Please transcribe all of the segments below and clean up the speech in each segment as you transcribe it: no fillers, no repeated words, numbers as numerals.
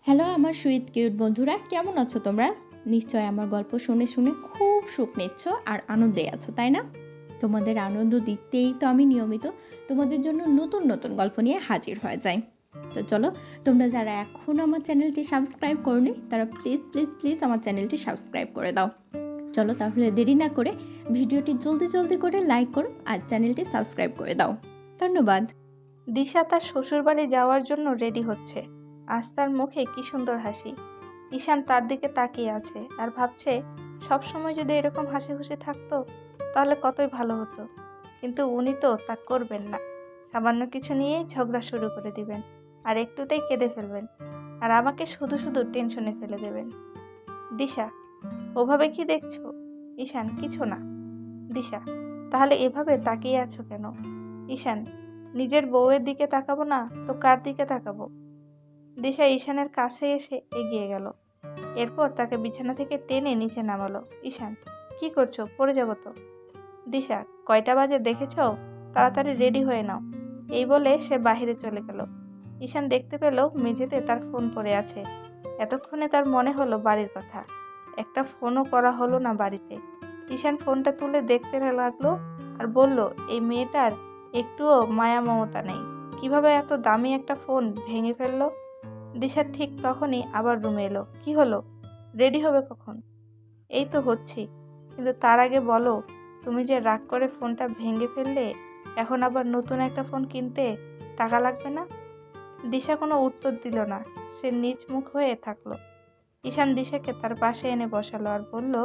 Hello আমার sweet cute বন্ধুরা, কেমন আছো তোমরা? নিশ্চয় আমার গল্প শুনে শুনে খুব সুখ নিচ্ছ আর আনন্দে আছো, তাই না? তোমাদের আনন্দ দিতেই তো আমি নিয়মিত তোমাদের জন্য নতুন নতুন গল্প নিয়ে হাজির হয়ে যাই। তো চলো, তোমরা যারা এখনো আমার চ্যানেলটি সাবস্ক্রাইব করোনি তারা প্লিজ প্লিজ প্লিজ আমার চ্যানেলটি সাবস্ক্রাইব করে দাও। চলো তাহলে দেরি না করে ভিডিওটি জলদি জলদি করে লাইক করো আর চ্যানেলটি সাবস্ক্রাইব করে দাও। ধন্যবাদ। দিশা তার শ্বশুরবাড়ি যাওয়ার জন্য রেডি হচ্ছে। আজ তার মুখে কি সুন্দর হাসি। ঈশান তার দিকে তাকিয়ে আছে আর ভাবছে, সব সময় যদি এরকম হাসি খুশি থাকতো তাহলে কতই ভালো হতো। কিন্তু উনি তো তা করবেন না। সামান্য কিছু নিয়েই ঝগড়া শুরু করে দিবেন আর একটুতেই কেঁদে ফেলবেন আর আমাকে শুধু শুধু টেনশনে ফেলে দেবেন। দিশা, ওভাবে কি দেখছো? ঈশান, কিছু না। দিশা, তাহলে এভাবে তাকিয়ে আছো কেন? ঈশান, নিজের বউয়ের দিকে তাকাবো না তো কার দিকে তাকাবো? দিশা ঈশানের কাছে এসে এগিয়ে গেল। এরপর তাকে বিছানা থেকে টেনে নিচে নামালো। ঈশান, কি করছো? পড়ে যাবো তো। দিশা, কয়টা বাজে দেখেছ? তাড়াতাড়ি রেডি হয়ে নাও। এই বলে সে বাহিরে চলে গেল। ঈশান দেখতে পেল মেঝেতে তার ফোন পড়ে আছে। এতক্ষণে তার মনে হলো বাড়ির কথা। একটা ফোনও করা হলো না বাড়িতে। ঈশান ফোনটা তুলে দেখতে লাগলো আর বলল, এই মেয়েটার একটুও মায়া মমতা নেই। কিভাবে এত দামি একটা ফোন ভেঙে ফেললো? দিশা ঠিক তখনই আবার রুমে এলো। কি হলো? রেডি হবে কখন? এই তো হচ্ছি, কিন্তু তার আগে বলো, তুমি যে রাগ করে ফোনটা ভেঙে ফেললে, এখন আবার নতুন একটা ফোন কিনতে টাকা লাগবে না? দিশা কোনো উত্তর দিল না। সে নিচ মুখ হয়ে থাকলো। ঈশান দিশাকে তার পাশে এনে বসালো আর বলল,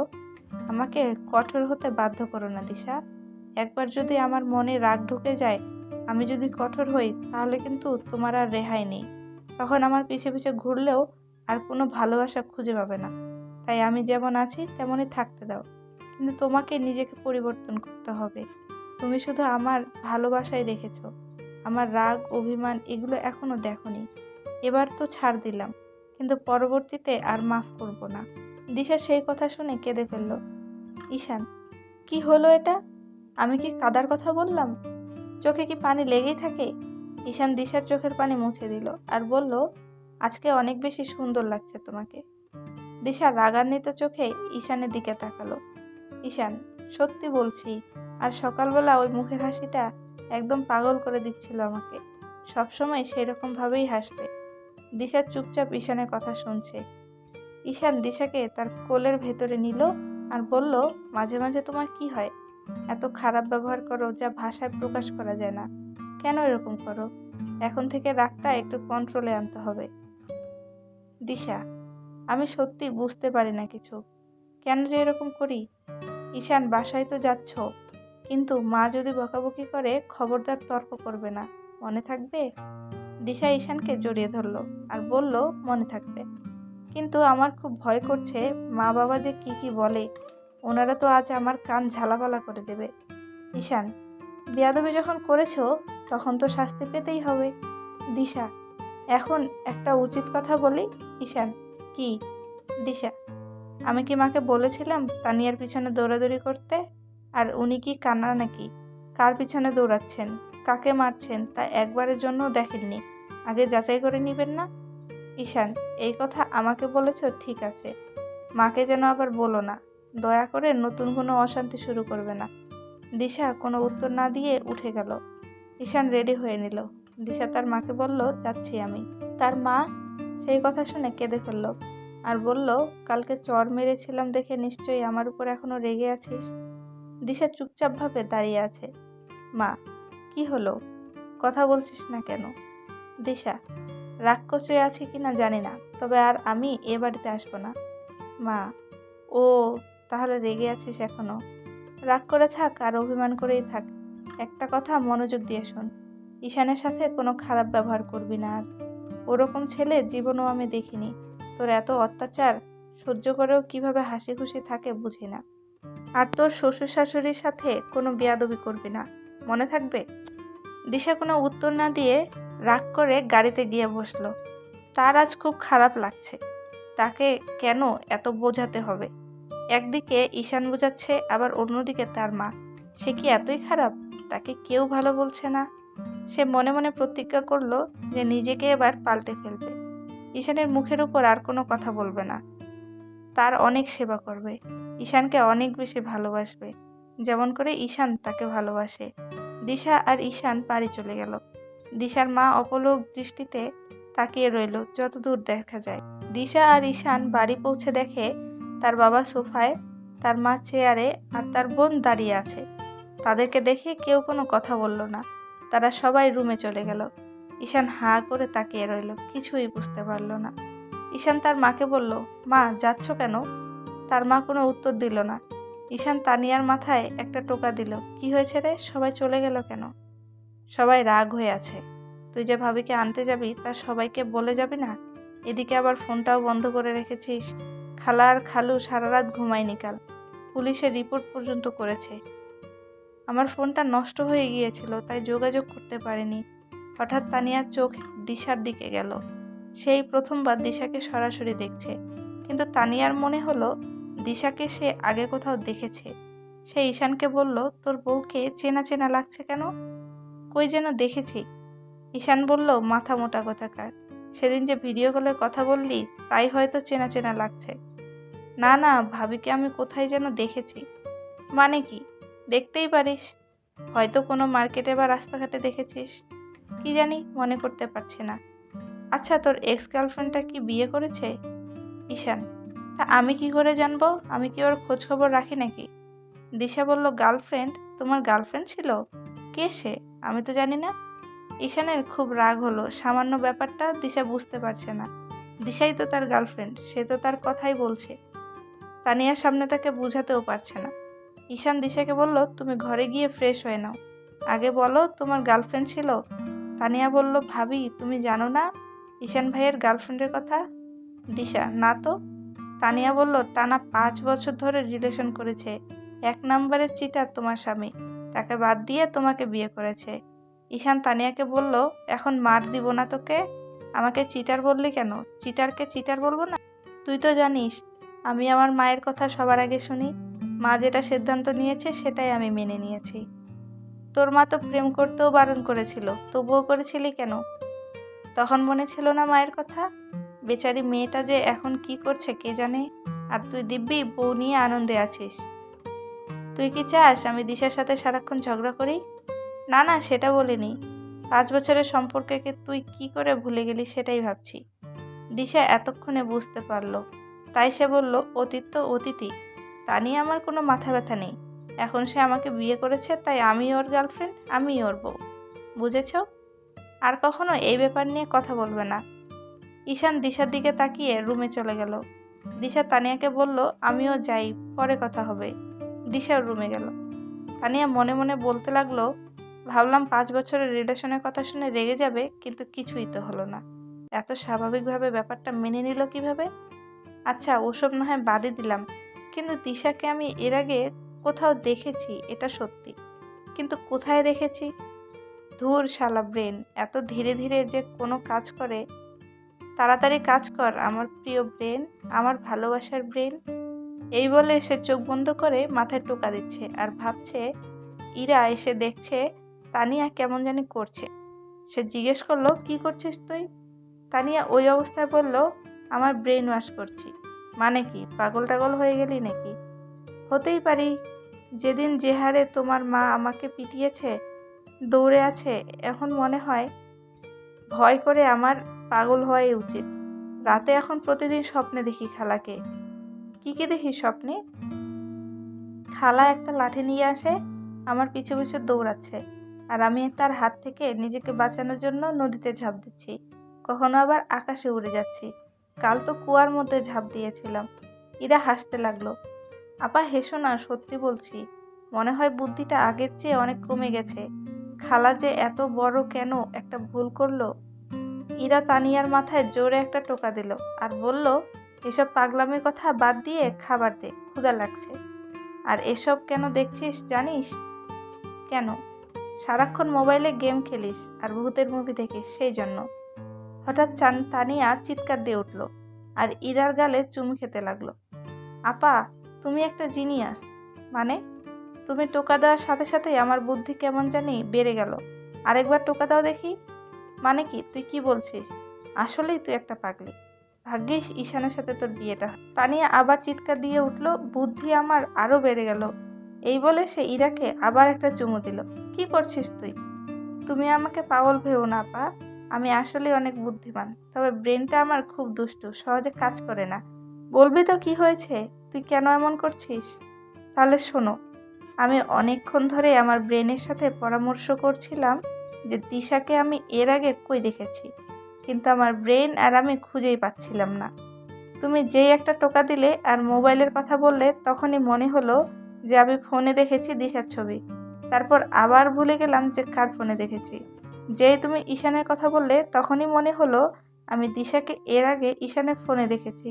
আমাকে কঠোর হতে বাধ্য করো না দিশা। একবার যদি আমার মনে রাগ ঢুকে যায়, আমি যদি কঠোর হই, তাহলে কিন্তু তোমার আর রেহাই নেই। তখন আমার পিছে পিছে ঘুরলেও আর কোনো ভালোবাসা খুঁজে পাবে না। তাই আমি যেমন আছি তেমনই থাকতে দাও। কিন্তু তোমাকে নিজেকে পরিবর্তন করতে হবে। তুমি শুধু আমার ভালোবাসাই দেখেছো, আমার রাগ অভিমান এগুলো এখনো দেখোনি। এবার তো ছাড় দিলাম, কিন্তু পরবর্তীতে আর মাফ করব না। দিশা সেই কথা শুনে কেঁদে ফেলল। ঈশান, কি হলো এটা? আমি কি কাদার কথা বললাম? চোখে কি পানি লেগেই থাকে? ঈশান দিশার চোখের পানি মুছে দিল আর বলল, আজকে অনেক বেশি সুন্দর লাগছে তোমাকে। দিশা রাগান্বিত চোখে ঈশানের দিকে তাকালো। ঈশান, সত্যি বলছি, আর সকালবেলা ওই মুখের হাসিটা একদম পাগল করে দিচ্ছিল আমাকে। সবসময় সেরকম ভাবেই হাসবে। দিশা চুপচাপ ঈশানের কথা শুনছে। ঈশান দিশাকে তার কোলের ভেতরে নিল আর বলল, মাঝে মাঝে তোমার কি হয়? এত খারাপ ব্যবহার করো যা ভাষায় প্রকাশ করা যায় না। কেন এরকম করো? এখন থেকে রাগটা একটু কন্ট্রোলে আনতে হবে। দিশা, আমি সত্যি বুঝতে পারি না কিছু, কেন যে এরকম করি। ঈশান, বাসায় তো যাচ্ছ, কিন্তু মা যদি বকাবকি করে খবরদার তর্ক করবে না, মনে থাকবে? দিশা ঈশানকে জড়িয়ে ধরল আর বলল, মনে থাকবে। কিন্তু আমার খুব ভয় করছে, মা বাবা যে কি কি বলে, ওনারা তো আজ আমার কান ঝালাপালা করে দেবে। ঈশান, বেয়াদবি যখন করেছো তখন তো শাস্তি পেতেই হবে। দিশা, এখন একটা উচিত কথা বলি। ঈশান, কি? দিশা, আমি কি মাকে বলেছিলাম তানিয়ার পিছনে দৌড়াদৌড়ি করতে? আর উনি কি কানা নাকি? কার পিছনে দৌড়াচ্ছেন, কাকে মারছেন তা একবারের জন্য দেখেননি? আগে যাচাই করে নেবেন না? ঈশান, এই কথা আমাকে বলেছ ঠিক আছে, মাকে যেন আবার বলো না। দয়া করে নতুন কোনো অশান্তি শুরু করবে না। দিশা কোনো উত্তর না দিয়ে উঠে গেল। ঈশান রেডি হয়ে নিল। দিশা তার মাকে বলল, যাচ্ছি আমি। তার মা সেই কথা শুনে কেঁদে ফেলল আর বলল, কালকে চড় মেরেছিলাম দেখে নিশ্চয়ই আমার উপর এখনো রেগে আছিস। দিশা চুপচাপভাবে দাঁড়িয়ে আছে। মা, কি হলো? কথা বলছিস না কেন? দিশা, রাগ করে আছি কিনা জানি না, তবে আর আমি এ বাড়িতে আসবো না। মা, ও, তাহলে রেগে আছিস এখনো? রাগ করে থাক আর অভিমান করেই থাক, একটা কথা মনোযোগ দিয়ে শোন। ঈশানের সাথে কোনো খারাপ ব্যবহার করবি না আর। ওরকম ছেলে জীবনেও আমি দেখিনি। তোর এত অত্যাচার সহ্য করেও কিভাবে হাসি খুশি থাকে বুঝি না। আর তোর শ্বশুর শাশুড়ির সাথে কোনো বেয়াদবি করবি না, মনে থাকবে? দিশা কোনো উত্তর না দিয়ে রাগ করে গাড়িতে গিয়ে বসলো। তার আজ খুব খারাপ লাগছে। তাকে কেন এত বোঝাতে হবে? একদিকে ঈশান বোঝাচ্ছে, আবার অন্যদিকে তার মা। সে কি এতই খারাপ? তাকে কেউ ভালো বলছে না। সে মনে মনে প্রতিজ্ঞা করলো যে নিজেকে এবার পাল্টে ফেলবে। ঈশানের মুখের উপর আর কোনো কথা বলবে না, তার অনেক সেবা করবে, ঈশানকে অনেক বেশি ভালোবাসবে, যেমন করে ঈশান তাকে ভালোবাসে। দিশা আর ঈশান বাড়ি চলে গেল। দিশার মা অপলক দৃষ্টিতে তাকিয়ে রইল যতদূর দেখা যায়। দিশা আর ঈশান বাড়ি পৌঁছে দেখে তার বাবা সোফায়, তার মা চেয়ারে আর তার বোন দাঁড়িয়ে আছে। তাদেরকে দেখে কেউ কোনো কথা বলল না, তারা সবাই রুমে চলে গেল। ঈশান হাঁ করে তাকিয়ে রইল, কিছুই বুঝতে পারল না। ঈশান তার মাকে বলল, মা যাচ্ছ কেন? তার মা কোনো উত্তর দিল না। ঈশান তানিয়ার মাথায় একটা টোকা দিল, কি হয়েছে রে, সবাই চলে গেল কেন? সবাই রাগ হয়ে আছে, তুই যে ভাবিকে আনতে যাবি তা সবাইকে বলে যাবি না? এদিকে আবার ফোনটাও বন্ধ করে রেখেছিস। খালা আর খালু সারা রাত ঘুমায়নি কাল, পুলিশের রিপোর্ট পর্যন্ত করেছে। আমার ফোনটা নষ্ট হয়ে গিয়েছিল, তাই যোগাযোগ করতে পারিনি। হঠাৎ তানিয়ার চোখ দিশার দিকে গেল। সেই প্রথমবার দিশাকে সরাসরি দেখছে, কিন্তু তানিয়ার মনে হলো দিশাকে সে আগে কোথাও দেখেছে। সে ঈশানকে বলল, তোর বউকে চেনা চেনা লাগছে কেন? কই যেন দেখেছি। ঈশান বলল, মাথা মোটা কোথাকার, সেদিন যে ভিডিও কলে কথা বললি তাই হয়তো চেনা চেনা লাগছে। না না, ভাবিকে আমি কোথায় যেন দেখেছি। মানে কি? দেখতেই পারিস, হয়তো কোনো মার্কেটে বা রাস্তাঘাটে দেখেছিস, কি জানি মনে করতে পারছি না। আচ্ছা, তোর এক্স গার্লফ্রেন্ডটা কি বিয়ে করেছে? ঈশান, তা আমি কি করে জানবো? আমি কি ওর খোঁজ খবর রাখি নাকি? দিশা বলল, গার্লফ্রেন্ড? তোমার গার্লফ্রেন্ড ছিল? কে সে? আমি তো জানি না। ঈশানের খুব রাগ হলো, সামান্য ব্যাপারটা দিশা বুঝতে পারছে না। দিশাই তো তার গার্লফ্রেন্ড, সে তো তার কথাই বলছে। তানিয়ার সামনে তাকে বুঝাতেও পারছে না। ঈশান দিশাকে বলল, তুমি ঘরে গিয়ে ফ্রেশ হয়ে নাও, আগে বলো তোমার গার্লফ্রেন্ড ছিল? তানিয়া বলল, ভাবি তুমি জানো না ঈশান ভাইয়ের গার্লফ্রেন্ডের কথা? দিশা, না তো। তানিয়া বলল, টানা 5 বছর ধরে রিলেশন করেছে, 1 নম্বরের চিটার তোমার স্বামী, তাকে বাদ দিয়ে তোমাকে বিয়ে করেছে। ঈশান তানিয়াকে বলল, এখন মার দিব না তোকে? আমাকে চিটার বললি কেন? চিটারকে চিটার বলবো না? তুই তো জানিস আমি আমার মায়ের কথা সবার আগে শুনি, মা যেটা সিদ্ধান্ত নিয়েছে সেটাই আমি মেনে নিয়েছি। তোর মা তো প্রেম করতেও বারণ করেছিল, তবুও করেছিলি কেন? তখন মনে ছিল না মায়ের কথা? বেচারি মেয়েটা যে এখন কি করছে কে জানে, আর তুই দিব্যি বউ নিয়ে আনন্দে আছিস। তুই কি চাস আমি দিশার সাথে সারাক্ষণ ঝগড়া করি? না না, সেটা বলিনি। 5 বছরের সম্পর্ককে তুই কি করে ভুলে গেলি সেটাই ভাবছি। দিশা এতক্ষণে বুঝতে পারল, তাই সে বলল, অতীত তো অতীতই, তা নিয়ে আমার কোনো মাথা ব্যথা নেই। এখন সে আমাকে বিয়ে করেছে, তাই আমি ওর গার্লফ্রেন্ড, আমি ওর বউ, বুঝেছ? আর কখনো এই ব্যাপার নিয়ে কথা বলবে না। ঈশান দিশার দিকে তাকিয়ে রুমে চলে গেল। দিশা তানিয়াকে বলল, আমিও যাই, পরে কথা হবে। দিশার রুমে গেল। তানিয়া মনে মনে বলতে লাগলো, ভাবলাম 5 বছরের রিলেশনের কথা শুনে রেগে যাবে, কিন্তু কিছুই তো হলো না। এত স্বাভাবিকভাবে ব্যাপারটা মেনে নিল কিভাবে? আচ্ছা, ওসব না হয় বাদই দিলাম, কিন্তু দিশাকে আমি এর আগে কোথাও দেখেছি, এটা সত্যি, কিন্তু কোথায় দেখেছি? ধুর শালা ব্রেন, এত ধীরে ধীরে যে কোনো কাজ করে। তাড়াতাড়ি কাজ কর আমার প্রিয় ব্রেন, আমার ভালোবাসার ব্রেন। এই বলে সে চোখ বন্ধ করে মাথায় টোকা দিচ্ছে আর ভাবছে ইরা এসে দেখছে তানিয়া কেমন জানি করছে। সে জিজ্ঞেস করলো, কি করছিস তুই? তানিয়া ওই অবস্থায় বলল, আমার ব্রেন ওয়াশ করছি। মানে কি, পাগল টাগল হয়ে গেলি নাকি? হতেই পারি, যেদিন যে হারে তোমার মা আমাকে পিটিয়েছে, দৌড়ে আছে, এখন মনে হয় ভয় করে আমার পাগল হওয়াই উচিত। রাতে এখন প্রতিদিন স্বপ্নে দেখি খালাকে। কি দেখি স্বপ্নে? খালা একটা লাঠি নিয়ে আসে, আমার পিছু পিছু দৌড়াচ্ছে, আর আমি তার হাত থেকে নিজেকে বাঁচানোর জন্য নদীতে ঝাঁপ দিচ্ছি, কখনো আবার আকাশে উড়ে যাচ্ছি। কাল তো কুয়ার মধ্যে ঝাঁপ দিয়েছিলাম। ইরা হাসতে লাগলো। আপা হেসো না, সত্যি বলছি, মনে হয় বুদ্ধিটা আগের চেয়ে অনেক কমে গেছে। খালা যে এত বড় কেন একটা ভুল করলো। ইরা তানিয়ার মাথায় জোরে একটা টোকা দিল আর বলল, এসব পাগলামির কথা বাদ দিয়ে খাবার দে, ক্ষুধা লাগছে। আর এসব কেন দেখছিস জানিস? কেন? সারাক্ষণ মোবাইলে গেম খেলিস আর ভূতের মুভি দেখিস, সেই জন্য। হঠাৎ তানিয়া চিৎকার দিয়ে উঠল আর ইরার গালে চুমু খেতে লাগলো। আপা, তুমি একটা জিনিয়াস। মানে? তুমি টোকা দেওয়ার সাথে সাথেই আমার বুদ্ধি কেমন জানি বেড়ে গেল। আরেকবার টোকা দাও দেখি। মানে কি, তুই কি বলছিস? আসলেই তুই একটা পাগলি। ভাগ্যিস ঈশানের সাথে তোর বিয়েটা হয়। তানিয়া আবার চিৎকার দিয়ে উঠল। বুদ্ধি আমার আরও বেড়ে গেল। এই বলে সে ইরাকে আবার একটা চুমু দিল। কি করছিস তুই? তুমি আমাকে পাগল ভেবো না পা। আমি আসলে অনেক বুদ্ধিমান, তবে ব্রেনটা আমার খুব দুষ্টু, সহজে কাজ করে না। বলবি তো কি হয়েছে? তুই কেন এমন করছিস? তাহলে শোনো, আমি অনেকক্ষণ ধরে আমার ব্রেনের সাথে পরামর্শ করছিলাম যে দিশাকে আমি এর আগে কই দেখেছি, কিন্তু আমার ব্রেন আর আমি খুঁজেই পাচ্ছিলাম না। তুমি যেই একটা টোকা দিলে আর মোবাইলের কথা বললে, তখনই মনে হলো যে আমি ফোনে দেখেছি দিশার ছবি। তারপর আবার ভুলে গেলাম যে কার ফোনে দেখেছি। যেই তুমি ঈশানের কথা বললে, তখনই মনে হলো আমি দিশাকে এর আগে ঈশানের ফোনে দেখেছি।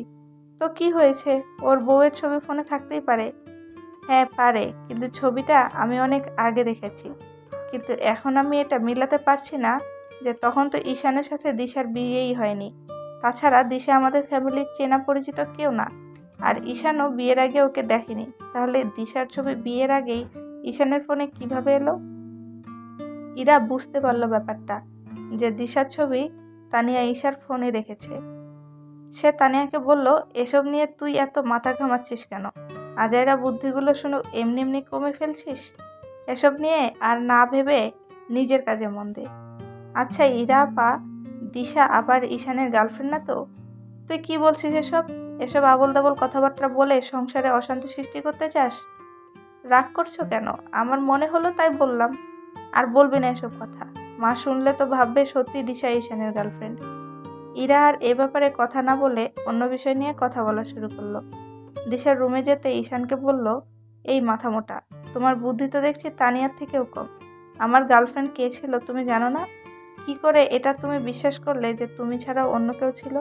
তো কি হয়েছে? ওর বউয়ের ছবি ফোনে থাকতেই পারে। হ্যাঁ পারে, কিন্তু ছবিটা আমি অনেক আগে দেখেছি। কিন্তু এখন আমি এটা মিলাতে পারছি না যে তখন তো ঈশানের সাথে দিশার বিয়েই হয়নি। তাছাড়া দিশা আমাদের ফ্যামিলির চেনা পরিচিত কেউ না, আর ঈশানও বিয়ের আগে ওকে দেখেনি। তাহলে দিশার ছবি বিয়ের আগেই ঈশানের ফোনে কিভাবে এলো? ইরা বুঝতে পারলো ব্যাপারটা, যে দিশার ছবি তানিয়া ঈশার ফোনে দেখেছে। সে তানিয়াকে বলল, এসব নিয়ে তুই এত মাথা ঘামাচ্ছিস কেন? আজাইরা বুদ্ধিগুলো শুনে এমনি এমনি কমে ফেলছিস? এসব নিয়ে আর না ভেবে নিজের কাজে মন দে। আচ্ছা ইরা আপা, দিশা আবার ঈশানের গার্লফ্রেন্ড না তো? তুই কি বলছিস এসব? এসব আবোল তাবোল কথাবার্তা বলে সংসারে অশান্তি সৃষ্টি করতে চাস? রাগ করছো কেন? আমার মনে হলো তাই বললাম। আর বলবি না এসব কথা। মা শুনলে তো ভাববে সত্যি দিশা ঈশানের গার্লফ্রেন্ড। ইরা আর এ ব্যাপারে কথা না বলে অন্য বিষয় নিয়ে কথা বলা শুরু করলো। দিশার রুমে যেতে ঈশানকে বলল, এই মাথা মোটা, তোমার বুদ্ধি তো দেখছি তানিয়ার থেকেও কম। আমার গার্লফ্রেন্ড কে ছিল তুমি জানো না? কি করে এটা তুমি বিশ্বাস করলে যে তুমি ছাড়া অন্য কেউ ছিল?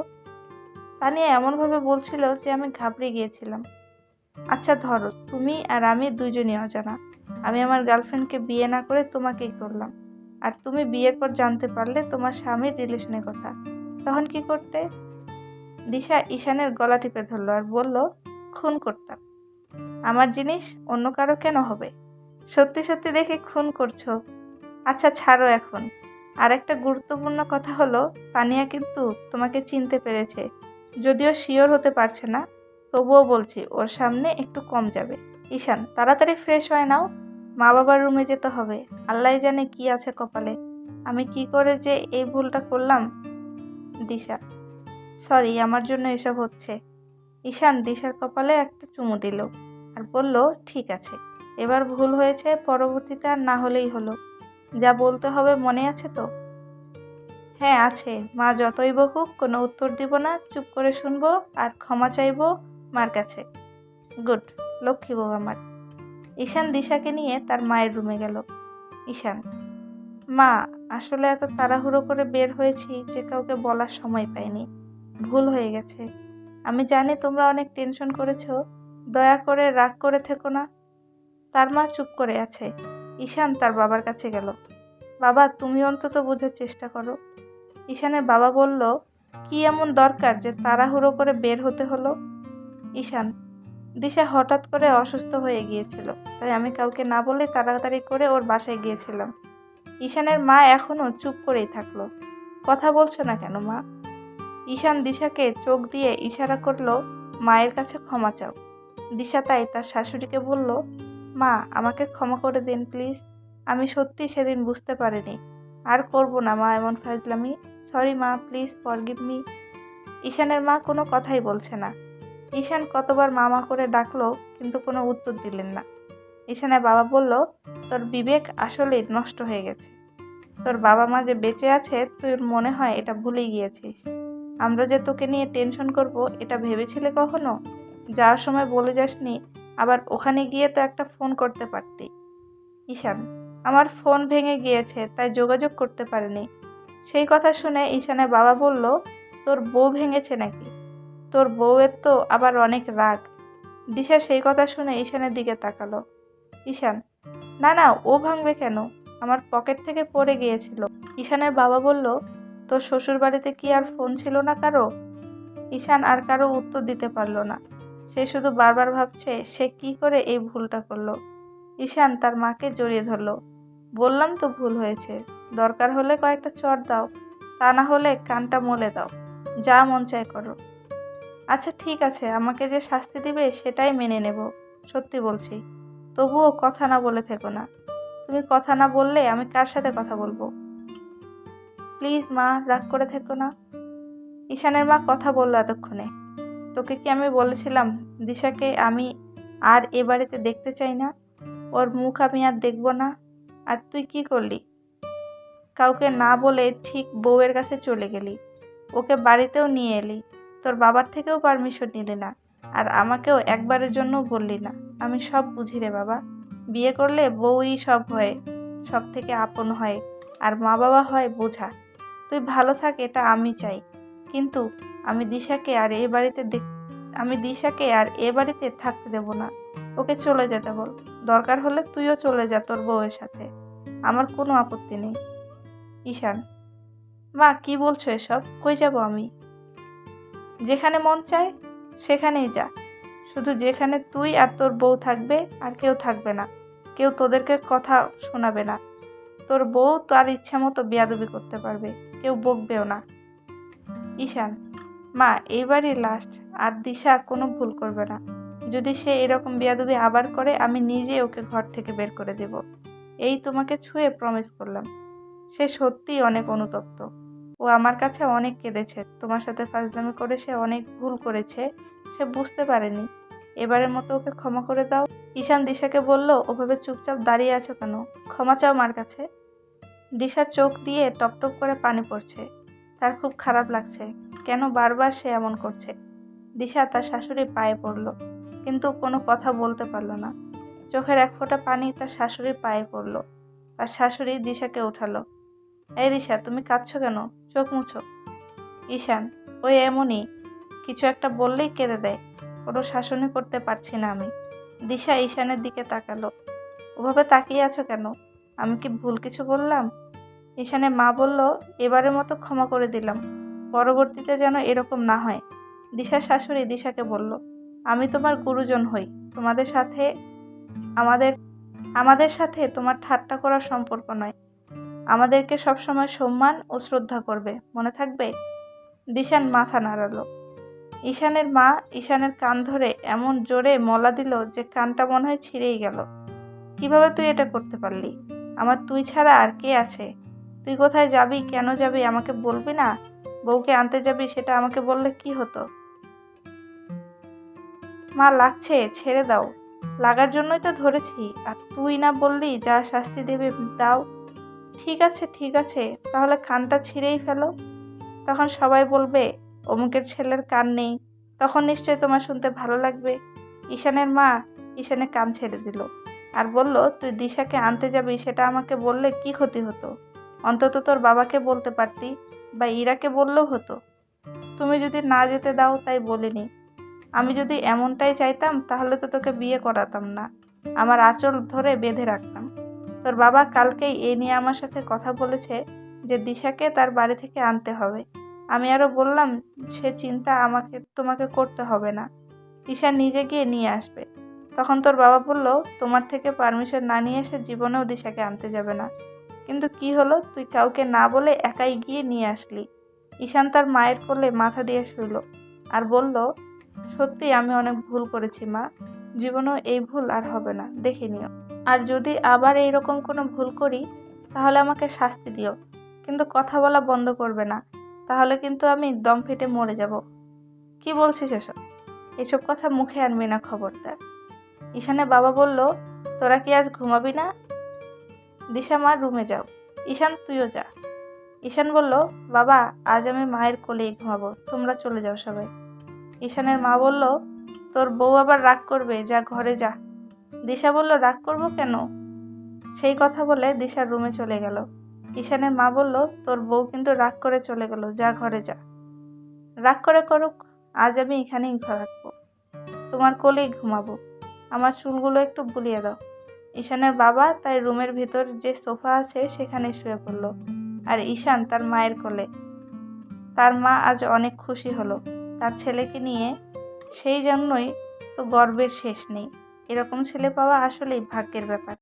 তানিয়া এমনভাবে বলছিল যে আমি ঘাবড়ে গিয়েছিলাম। আচ্ছা ধরো, তুমি আর আমি দুইজনই অজানা। আমি আমার গার্লফ্রেন্ডকে বিয়ে না করে তোমাকেই করলাম, আর তুমি বিয়ের পর জানতে পারলে তোমার স্বামীর রিলেশনের কথা। তখন কি করতে? দিশা ঈশানের গলা টিপে ধরল আর বলল, খুন করতাম। আমার জিনিস অন্য কারো কেন হবে? সত্যি সত্যি দেখে খুন করছো। আচ্ছা ছাড়ো এখন। আর একটা গুরুত্বপূর্ণ কথা হলো, তানিয়া কিন্তু তোমাকে চিনতে পেরেছে, যদিও শিওর হতে পারছে না। তবুও বলছি, ওর সামনে একটু কম যাবে। ঈশান, তাড়াতাড়ি ফ্রেশ হয়ে নাও, মা বাবার রুমে যেতে হবে। আল্লাহ জানে কি আছে কপালে। আমি কি করে যে এই ভুলটা করলাম। দিশা, সরি, আমার জন্য এসব হচ্ছে। ঈশান দিশার কপালে একটা চুমু দিল আর বলল, ঠিক আছে, এবার ভুল হয়েছে, পরবর্তীতে আর না হলেই হলো। যা বলতে হবে মনে আছে তো? হ্যাঁ আছে। মা যতই বকুক কোনো উত্তর দিব না, চুপ করে শুনবো আর ক্ষমা চাইবো মার কাছে। গুড, লক্ষ্মী বউ আমার। ঈশান দিশাকে নিয়ে তার মায়ের রুমে গেল। ঈশান, মা, আসলে এত তাড়াহুড়ো করে বের হয়েছি যে কাউকে বলার সময় পাইনি। ভুল হয়ে গেছে। আমি জানি তোমরা অনেক টেনশন করেছো, দয়া করে রাগ করে থেকো না। তার মা চুপ করে আছে। ঈশান তার বাবার কাছে গেল। বাবা, তুমি অন্তত বোঝার চেষ্টা করো। ঈশানের বাবা বলল, কি এমন দরকার যে তাড়াহুড়ো করে বের হতে হলো? ঈশান, দিশা হঠাৎ করে অসুস্থ হয়ে গিয়েছিল, তাই আমি কাউকে না বলে তাড়াতাড়ি করে ওর বাসায় গিয়েছিলাম। ঈশানের মা এখনও চুপ করেই থাকলো। কথা বলছো না কেন মা? ঈশান দিশাকে চোখ দিয়ে ইশারা করলো, মায়ের কাছে ক্ষমা চাও। দিশা তাই তার শাশুড়িকে বলল, মা, আমাকে ক্ষমা করে দিন প্লিজ। আমি সত্যি সেদিন বুঝতে পারিনি। আর করব না মা এমন ফাজলামি। সরি মা, প্লিজ ফরগিভ মি। ঈশানের মা কোনো কথাই বলছে না। ঈশান কতবার মামা করে ডাকলো, কিন্তু কোনো উত্তর দিলেন না। ঈশানের বাবা বলল, তোর বিবেক আসলেই নষ্ট হয়ে গেছে। তোর বাবা মা যে বেঁচে আছে তুই মনে হয় এটা ভুলেই গিয়েছিস। আমরা যে তোকে নিয়ে টেনশন করব এটা ভেবেছিলে কখনো? যাওয়ার সময় বলে যাসনি, আবার ওখানে গিয়ে তো একটা ফোন করতে পারতি। ঈশান, আমার ফোন ভেঙে গিয়েছে তাই যোগাযোগ করতে পারিনি। সেই কথা শুনে ঈশানের বাবা বলল, তোর বউ ভেঙেছে নাকি? তোর বউয়ের তো আবার অনেক রাগ। দিশা সেই কথা শুনে ঈশানের দিকে তাকালো। ঈশান, না না, ও ভাঙবে কেন? আমার পকেট থেকে পড়ে গিয়েছিল। ঈশানের বাবা বলল, তোর শ্বশুর বাড়িতে কি আর ফোন ছিল না কারো? ঈশান আর কারো উত্তর দিতে পারল না। সে শুধু বারবার ভাবছে সে কি করে এই ভুলটা করলো। ঈশান তার মাকে জড়িয়ে ধরল। বললাম তো ভুল হয়েছে, দরকার হলে কয়েকটা চড় দাও, তা না হলে কানটা মলে দাও, যা মন চায় করো। আচ্ছা ঠিক আছে, আমাকে যে শাস্তি দিবে সেটাই মেনে নেব, সত্যি বলছি। তবুও কথা না বলে থেকো না। তুমি কথা না বললে আমি কার সাথে কথা বলবো? প্লিজ মা, রাগ করে থেকো না। ঈশানের মা কথা বলল এতক্ষণে। তোকে কি আমি বলেছিলাম দিশাকে আমি আর এ বাড়িতে দেখতে চাই না? ওর মুখ আমি আর দেখব না। আর তুই কি করলি? কাউকে না বলে ঠিক বউয়ের কাছে চলে গেলি, ওকে বাড়িতেও নিয়ে এলি, তোর বাবার থেকেও পারমিশন নিলি না, আর আমাকেও একবারের জন্যও বললি না। আমি সব বুঝি রে বাবা। বিয়ে করলে বউই সব হয়, সব থেকে আপন হয়, আর মা বাবা হয় বোঝা। তুই ভালো থাক, এটা আমি চাই। কিন্তু আমি দিশাকে আর এ বাড়িতে থাকতে দেব না। ওকে চলে যেতে বল। দরকার হলে তুইও চলে যা তোর বউয়ের সাথে, আমার কোনো আপত্তি নেই। ঈশান: মা কি বলছো এসব? কই যাব আমি? যেখানে মন চায় সেখানেই যা, শুধু যেখানে তুই আর তোর বউ থাকবে, আর কেউ থাকবে না। কেউ তোদেরকে কথা শোনাবে না। তোর বউ তার ইচ্ছা মতো বেয়াদবি করতে পারবে, কেউ বকবেও না। ঈশান: মা এইবারই লাস্ট, আর দিশা কোনো ভুল করবে না। যদি সে এরকম বেয়াদবি আবার করে, আমি নিজে ওকে ঘর থেকে বের করে দেব। এই তোমাকে ছুঁয়ে প্রমিস করলাম। সে সত্যিই অনেক অনুতপ্ত। ও আমার কাছে অনেক কেঁদেছে। তোমার সাথে ফাজলামি করে সে অনেক ভুল করেছে, সে বুঝতে পারেনি। এবারের মতো ওকে ক্ষমা করে দাও। ঈশান দিশাকে বলল, ওভাবে চুপচাপ দাঁড়িয়ে আছো কেন? ক্ষমা চাও মার কাছে। দিশার চোখ দিয়ে টপটপ করে পানি পড়ছে। তার খুব খারাপ লাগছে, কেন বারবার সে এমন করছে। দিশা তার শাশুড়ির পায়ে পড়ল, কিন্তু কোনো কথা বলতে পারল না। চোখের এক ফোঁটা পানি তার শাশুড়ির পায়ে পড়ল। তার শাশুড়ি দিশাকে উঠালো। এই দিশা, তুমি কাঁদছো কেন? চোখ মুছো। ঈশান: ওই এমনই, কিছু একটা বললেই কেঁদে দেয়, কোনো শাসনই করতে পারছি না আমি। দিশা ঈশানের দিকে তাকালো। ওভাবে তাকিয়ে আছো কেন? আমি কি ভুল কিছু বললাম? ঈশানের মা বলল, এবারের মতো ক্ষমা করে দিলাম, পরবর্তীতে যেন এরকম না হয়। দিশার শাশুড়ি দিশাকে বলল, আমি তোমার গুরুজন হই, তোমাদের সাথে আমাদের সাথে তোমার ঠাট্টা করার সম্পর্ক নয়। আমাদেরকে সবসময় সম্মান ও শ্রদ্ধা করবে, মনে থাকবে? দিশান মাথা নাড়ালো। ঈশানের মা ঈশানের কান ধরে এমন জোরে মলা দিল যে কানটা মনে হয় ছিঁড়েই গেল। কিভাবে তুই এটা করতে পারলি? আমার তুই ছাড়া আর কে আছে? তুই কোথায় যাবি, কেন যাবি আমাকে বলবি না? বউকে আনতে যাবি, সেটা আমাকে বললে কি হতো? মা লাগছে, ছেড়ে দাও। লাগার জন্যই তো ধরেছি, আর তুই না বললি যা শাস্তি দেবে দাও। ঠিক আছে, তাহলে কানটা ছিঁড়েই ফেলো। তখন সবাই বলবে অমুকের ছেলের কান নেই, তখন নিশ্চয়ই তোমার শুনতে ভালো লাগবে। ঈশানের মা ঈশানের কান ছেড়ে দিল, আর বলল, তুই দিশাকে আনতে যাবি সেটা আমাকে বললে কি ক্ষতি হতো? অন্তত তোর বাবাকে বলতে পারতি, বা ইরাকে বললেও হতো। তুমি যদি না যেতে দাও তাই বলিনি। আমি যদি এমনটাই চাইতাম তাহলে তো তোকে বিয়ে করাতাম না, আমার আঁচল ধরে বেঁধে রাখতাম। তোর বাবা কালকেই এ নিয়ে আমার সাথে কথা বলেছে যে দিশাকে তার বাড়ি থেকে আনতে হবে। আমি আরও বললাম সে চিন্তা তোমাকে করতে হবে না, ঈশা নিজে গিয়ে নিয়ে আসবে। তখন তোর বাবা বলল, তোমার থেকে পারমিশন না নিয়ে এসে জীবনেও দিশাকে আনতে যাবে না। কিন্তু কি হলো, তুই কাউকে না বলে একাই গিয়ে নিয়ে আসলি। ঈশান তার মায়ের কোলে মাথা দিয়ে শুইল আর বলল, সত্যি আমি অনেক ভুল করেছি মা, জীবনেও এই ভুল আর হবে না, দেখে নিও। আর যদি আবার এইরকম কোনো ভুল করি তাহলে আমাকে শাস্তি দিও, কিন্তু কথা বলা বন্ধ করবে না, তাহলে কিন্তু আমি দম ফেটে মরে যাব। কি বলছিস এসব কথা মুখে আনবি না, খবরদার। ঈশানের বাবা বলল, তোরা কি আজ ঘুমাবি না? দিশা মা রুমে যাও। ঈশান তুইও যা। ঈশান বলল, বাবা আজ আমি মায়ের কোলেই ঘুমাবো, তোমরা চলে যাও সবাই। ঈশানের মা বলল, তোর বউ আবার রাগ করবে, যা ঘরে যা। দিশা বলল, রাগ করবো কেন? সেই কথা বলে দিশার রুমে চলে গেল। ঈশানের মা বলল, তোর বউ কিন্তু রাগ করে চলে গেল, যা ঘরে যা। রাগ করে করুক, আজ আমি এখানেই থাকবো, তোমার কোলেই ঘুমাবো। আমার চুলগুলো একটু বুলিয়ে দাও। ঈশানের বাবা তাই রুমের ভিতর যে সোফা আছে সেখানে শুয়ে পড়ল, আর ঈশান তার মায়ের কোলে। তার মা আজ অনেক খুশি হলো তার ছেলেকে নিয়ে, সেই জন্যই তো গর্বের শেষ নেই। এরকম ছেলে পাওয়া আসলেই ভাগ্যের ব্যাপার।